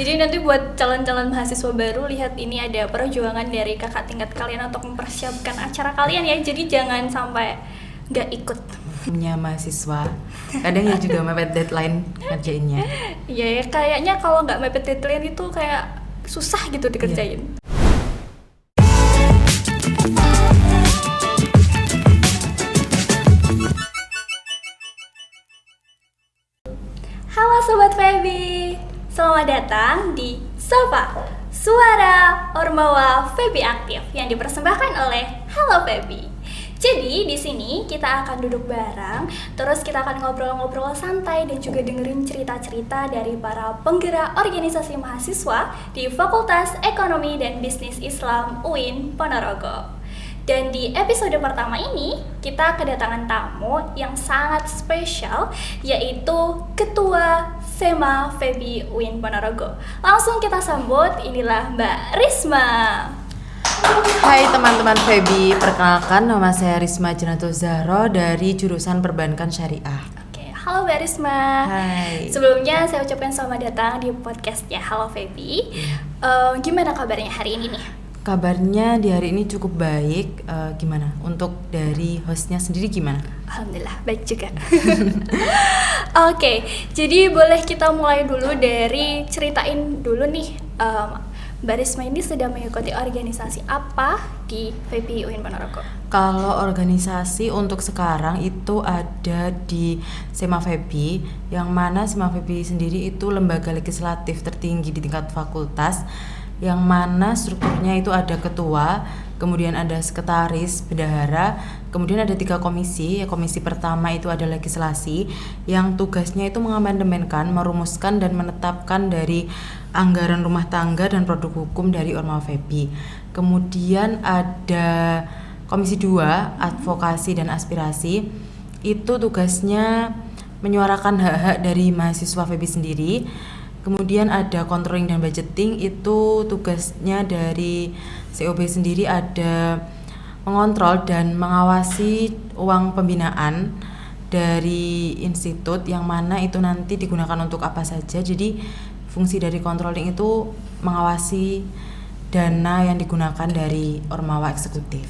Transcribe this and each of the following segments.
Jadi nanti buat calon-calon mahasiswa baru, lihat ini ada perjuangan dari kakak tingkat kalian untuk mempersiapkan acara kalian ya. Jadi jangan sampai nggak ikut. Punya mahasiswa, kadang ya juga mepet deadline ngerjainnya. Ya kayaknya kalau nggak mepet deadline itu kayak susah gitu dikerjain. Halo Sobat Feby, selamat datang di Sofa Suara Ormawa Feby Aktif yang dipersembahkan oleh Halo Feby. Jadi di sini kita akan duduk bareng, terus kita akan ngobrol-ngobrol santai dan juga dengerin cerita-cerita dari para penggerak organisasi mahasiswa di Fakultas Ekonomi dan Bisnis Islam UIN Ponorogo. Dan di episode pertama ini, kita kedatangan tamu yang sangat spesial, yaitu Ketua SEMA Feby UIN Ponorogo. Langsung kita sambut, inilah Mbak Risma. Hai teman-teman Feby, perkenalkan nama saya Risma Janatul Zahro dari jurusan Perbankan Syariah. Oke, halo Mbak Risma. Hai. Sebelumnya saya ucapkan selamat datang di podcastnya Halo Feby. Gimana kabarnya hari ini nih? Kabarnya di hari ini cukup baik. Gimana? Untuk dari hostnya sendiri gimana? Alhamdulillah, baik juga. Oke, jadi boleh kita mulai dulu dari ceritain dulu nih, Mbak Risma ini sudah mengikuti organisasi apa di Feby UIN Ponorogo? Kalau organisasi untuk sekarang itu ada di SEMA Feby, yang mana SEMA Feby sendiri itu lembaga legislatif tertinggi di tingkat fakultas, yang mana strukturnya itu ada ketua, kemudian ada sekretaris, bendahara, kemudian ada 3 komisi. Komisi pertama itu ada legislasi, yang tugasnya itu mengamandemenkan, merumuskan dan menetapkan dari anggaran rumah tangga dan produk hukum dari Ormawa Feby. Kemudian ada komisi 2, advokasi dan aspirasi. Itu tugasnya menyuarakan hak-hak dari mahasiswa Feby sendiri. Kemudian ada controlling dan budgeting, itu tugasnya dari COB sendiri, ada mengontrol dan mengawasi uang pembinaan dari institut, yang mana itu nanti digunakan untuk apa saja. Jadi fungsi dari controlling itu mengawasi dana yang digunakan dari Ormawa eksekutif.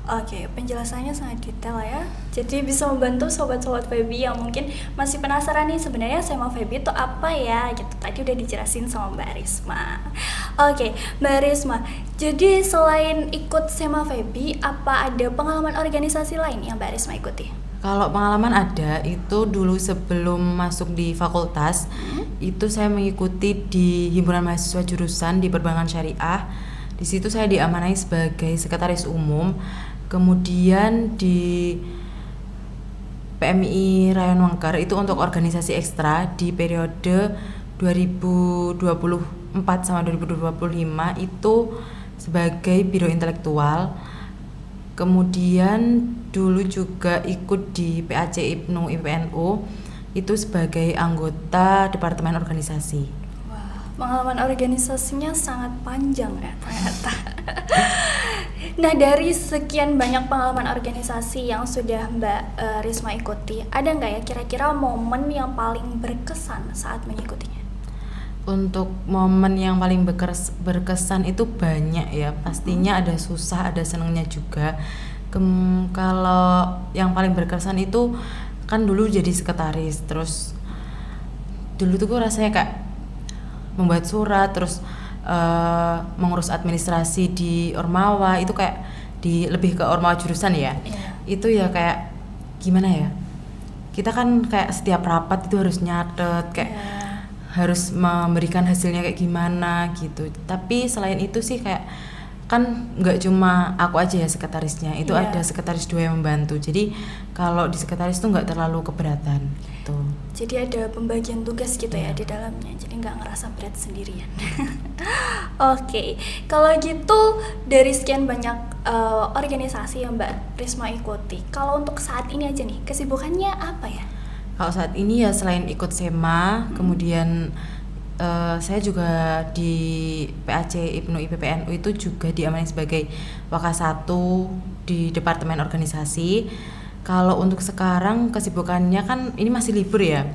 Oke, penjelasannya sangat detail ya. Jadi bisa membantu sobat-sobat Feby yang mungkin masih penasaran nih sebenarnya SEMA Feby itu apa ya gitu. Tadi udah dijelasin sama Mbak Risma. Oke, Mbak Risma, jadi selain ikut SEMA Feby, apa ada pengalaman organisasi lain yang Mbak Risma ikuti? Kalau pengalaman ada, itu dulu sebelum masuk di fakultas, itu saya mengikuti di himpunan mahasiswa jurusan di Perbankan Syariah. Di situ saya diamanai sebagai sekretaris umum. Kemudian di PMI Rayon Wangkar itu untuk organisasi ekstra di periode 2024 sama 2025 itu sebagai biro intelektual. Kemudian dulu juga ikut di PAC IPNU IPNU itu sebagai anggota departemen organisasi. Wah, pengalaman organisasinya sangat panjang ya ternyata. Nah, dari sekian banyak pengalaman organisasi yang sudah Mbak Risma ikuti, ada nggak ya kira-kira momen yang paling berkesan saat mengikutinya? Untuk momen yang paling berkesan itu banyak ya, pastinya ada susah, ada senengnya juga. Kalau yang paling berkesan itu kan dulu jadi sekretaris, terus dulu tuh gue rasanya kayak membuat surat, terus mengurus administrasi di Ormawa, itu kayak lebih ke Ormawa jurusan ya. Itu ya kayak gimana ya, kita kan kayak setiap rapat itu harus nyatet, kayak harus memberikan hasilnya kayak gimana gitu. Tapi selain itu sih kayak kan nggak cuma aku aja ya sekretarisnya, itu ada sekretaris 2 yang membantu. Jadi kalau di sekretaris tuh nggak terlalu keberatan gitu. Jadi ada pembagian tugas gitu ya di dalamnya, jadi nggak ngerasa berat sendirian. Oke, kalau gitu dari sekian banyak organisasi yang Mbak Risma ikuti, kalau untuk saat ini aja nih kesibukannya apa ya? Kalau saat ini ya selain ikut SEMA, kemudian saya juga di PAC IPNU IPPNU itu juga diamanai sebagai Waka 1 di Departemen Organisasi. Kalau untuk sekarang kesibukannya kan ini masih libur ya.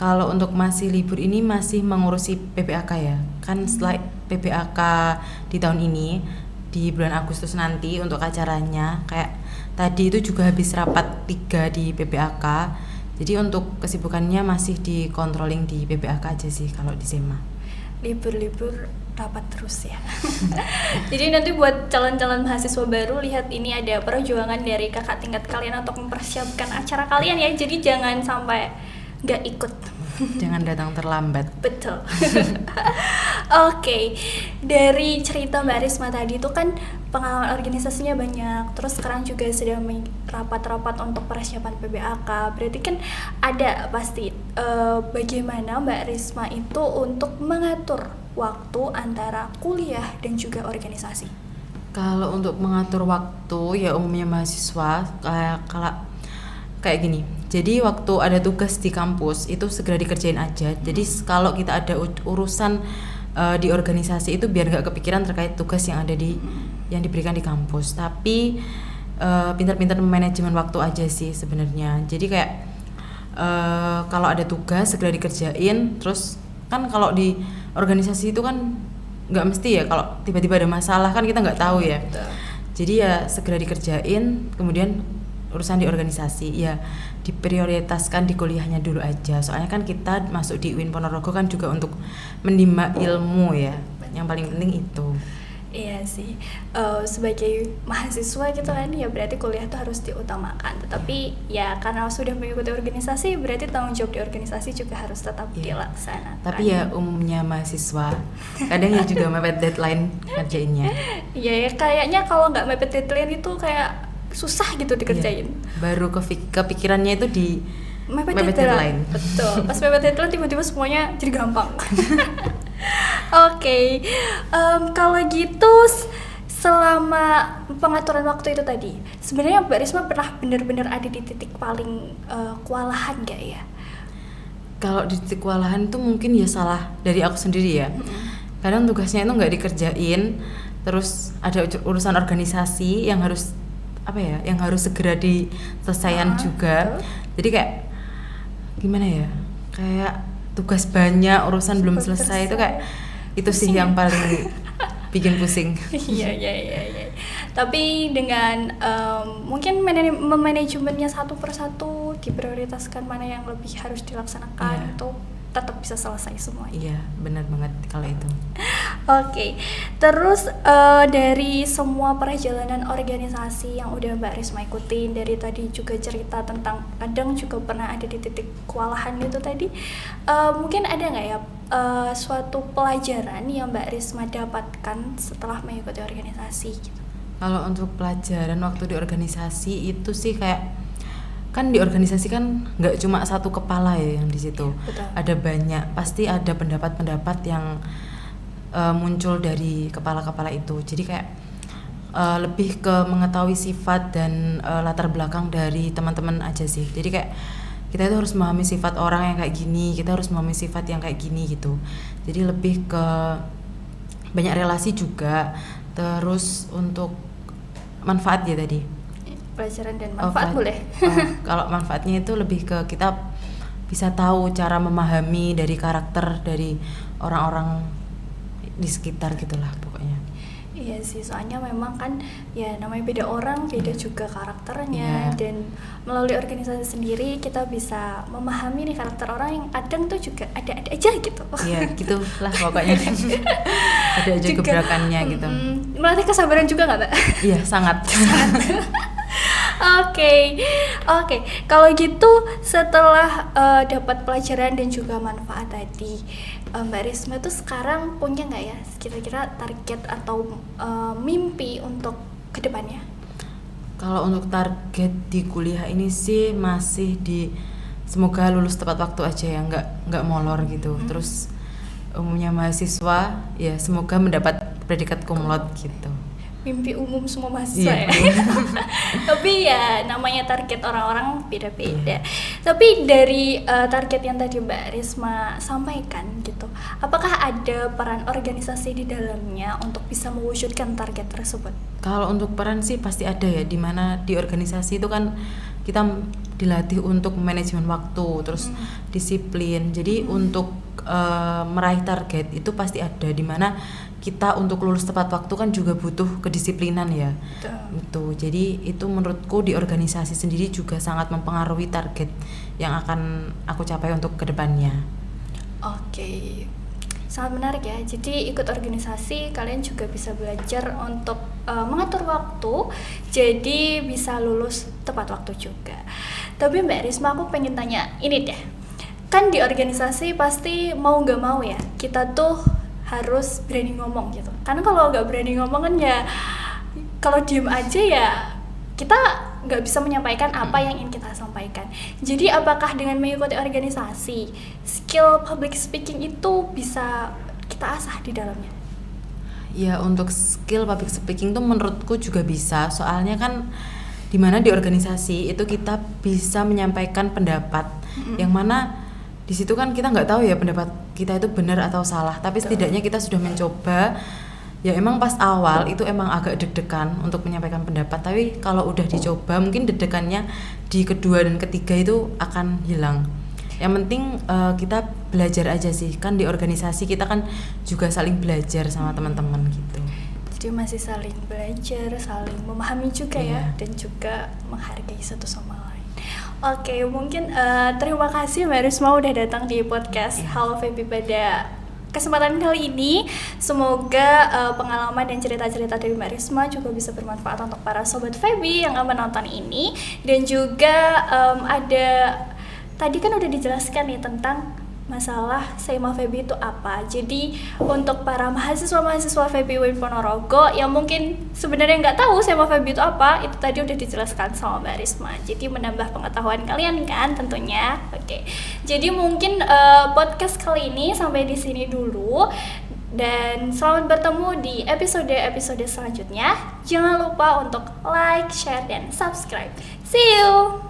Kalau untuk masih libur ini masih mengurusi PPAK ya. Kan setelah PPAK di tahun ini di bulan Agustus nanti untuk acaranya kayak tadi itu juga habis rapat 3 di PPAK. Jadi untuk kesibukannya masih di controlling di PPAK aja sih kalau di SEMA. Libur-libur rapat terus ya. Jadi nanti buat calon-calon mahasiswa baru, lihat ini ada perjuangan dari kakak tingkat kalian untuk mempersiapkan acara kalian ya. Jadi jangan sampai nggak ikut. Jangan datang terlambat. Betul. Oke, dari cerita Mbak Risma tadi itu kan pengalaman organisasinya banyak, terus sekarang juga sedang rapat-rapat untuk persiapan PBAK. Berarti kan ada pasti bagaimana Mbak Risma itu untuk mengatur waktu antara kuliah dan juga organisasi. Kalau untuk mengatur waktu ya umumnya mahasiswa kayak gini. Jadi waktu ada tugas di kampus itu segera dikerjain aja. Jadi kalau kita ada urusan di organisasi itu biar nggak kepikiran terkait tugas yang ada yang diberikan di kampus. Tapi pintar-pintar manajemen waktu aja sih sebenarnya. Jadi kayak kalau ada tugas segera dikerjain. Terus kan kalau di organisasi itu kan nggak mesti ya, kalau tiba-tiba ada masalah kan kita nggak tahu ya. Jadi ya segera dikerjain, kemudian urusan di organisasi ya diprioritaskan di kuliahnya dulu aja. Soalnya kan kita masuk di UIN Ponorogo kan juga untuk menimba ilmu ya. Yang paling penting itu. Iya sih, sebagai mahasiswa gitu kan ya berarti kuliah tuh harus diutamakan. Tetapi ya karena sudah mengikuti organisasi, berarti tanggung jawab di organisasi juga harus tetap dilaksanakan. Tapi ya umumnya mahasiswa kadang ya juga mepet deadline ngerjainnya. Iya ya, kayaknya kalau nggak mepet deadline itu kayak susah gitu dikerjain. Baru kepikirannya itu di mepet deadline. Betul, pas mepet deadline tiba-tiba semuanya jadi gampang. Oke, kalau gitu selama pengaturan waktu itu tadi, sebenarnya Mbak Risma pernah benar-benar ada di titik paling kewalahan gak ya? Kalau di titik kewalahan itu mungkin ya salah dari aku sendiri ya. Kadang tugasnya itu nggak dikerjain, terus ada urusan organisasi yang harus yang harus segera diselesaikan juga. Jadi kayak gimana ya? Kayak tugas banyak, urusan belum selesai itu kayak itu sih yang paling bikin pusing. Iya. Tapi dengan mungkin manajemennya satu persatu diprioritaskan mana yang lebih harus dilaksanakan itu tetap bisa selesai semua. Iya, benar banget kalau itu. Oke, terus dari semua perjalanan organisasi yang udah Mbak Risma ikutin, dari tadi juga cerita tentang kadang juga pernah ada di titik kewalahan itu tadi, mungkin ada nggak ya suatu pelajaran yang Mbak Risma dapatkan setelah mengikuti organisasi gitu? Kalau untuk pelajaran waktu di organisasi itu sih kayak kan di organisasi kan nggak cuma satu kepala ya yang di situ, ada banyak, pasti ada pendapat-pendapat yang muncul dari kepala-kepala itu. Jadi kayak lebih ke mengetahui sifat dan latar belakang dari teman-teman aja sih. Jadi kayak kita itu harus memahami sifat orang yang kayak gini, kita harus memahami sifat yang kayak gini gitu. Jadi lebih ke banyak relasi juga. Terus untuk manfaat ya tadi. Pelajaran dan manfaat boleh. Kalau manfaatnya itu lebih ke kita bisa tahu cara memahami dari karakter dari orang-orang di sekitar gitulah pokoknya. Iya sih, soalnya memang kan ya namanya beda orang, beda juga karakternya, dan melalui organisasi sendiri kita bisa memahami nih karakter orang yang kadang tuh juga ada aja gitu. Iya, gitulah pokoknya. Ada aja gebrakannya gitu. Melatih kesabaran juga nggak, Mbak? Iya, sangat. Oke. Kalau gitu setelah dapat pelajaran dan juga manfaat tadi, Mbak Risma tuh sekarang punya nggak ya kira-kira target atau mimpi untuk kedepannya? Kalau untuk target di kuliah ini sih masih semoga lulus tepat waktu aja ya, nggak molor gitu. Terus umumnya mahasiswa ya semoga mendapat predikat cum laude gitu. Mimpi umum semua mahasiswa ya. Tapi ya namanya target orang-orang beda-beda. Tapi dari target yang tadi Mbak Risma sampaikan gitu, apakah ada peran organisasi di dalamnya untuk bisa mewujudkan target tersebut? Kalau untuk peran sih pasti ada ya, dimana di organisasi itu kan kita dilatih untuk manajemen waktu, terus disiplin. Jadi untuk meraih target itu pasti ada, dimana kita untuk lulus tepat waktu kan juga butuh kedisiplinan ya. Itu jadi itu menurutku di organisasi sendiri juga sangat mempengaruhi target yang akan aku capai untuk kedepannya. Oke, sangat menarik ya. Jadi ikut organisasi kalian juga bisa belajar untuk mengatur waktu, jadi bisa lulus tepat waktu juga. Tapi Mbak Risma, aku pengen tanya ini deh, kan di organisasi pasti mau nggak mau ya kita tuh harus berani ngomong gitu. Karena kalau nggak berani ngomong kan ya, kalau diem aja ya kita nggak bisa menyampaikan apa yang ingin kita sampaikan. Jadi apakah dengan mengikuti organisasi, skill public speaking itu bisa kita asah di dalamnya? Ya, untuk skill public speaking tuh menurutku juga bisa. Soalnya kan dimana di organisasi itu kita bisa menyampaikan pendapat, yang mana di situ kan kita nggak tahu ya pendapat kita itu benar atau salah, tapi setidaknya kita sudah mencoba. Ya emang pas awal itu emang agak deg-degan untuk menyampaikan pendapat, tapi kalau udah dicoba mungkin deg-degannya di kedua dan ketiga itu akan hilang. Yang penting kita belajar aja sih, kan di organisasi kita kan juga saling belajar sama teman-teman gitu. Jadi masih saling belajar, saling memahami juga ya, dan juga menghargai satu sama lain. Oke, mungkin terima kasih Mbak Risma udah datang di podcast Halo Feby pada kesempatan kali ini. Semoga pengalaman dan cerita-cerita dari Mbak Risma juga bisa bermanfaat untuk para sobat Feby yang menonton ini. Dan juga ada, tadi kan udah dijelaskan nih tentang masalah SEMA Feby itu apa. Jadi untuk para mahasiswa Feby UIN Ponorogo yang mungkin sebenarnya nggak tahu SEMA Feby itu apa, itu tadi udah dijelaskan sama Mbak Risma. Jadi menambah pengetahuan kalian kan tentunya. Oke. Jadi mungkin podcast kali ini sampai di sini dulu. Dan selamat bertemu di episode selanjutnya. Jangan lupa untuk like, share, dan subscribe. See you!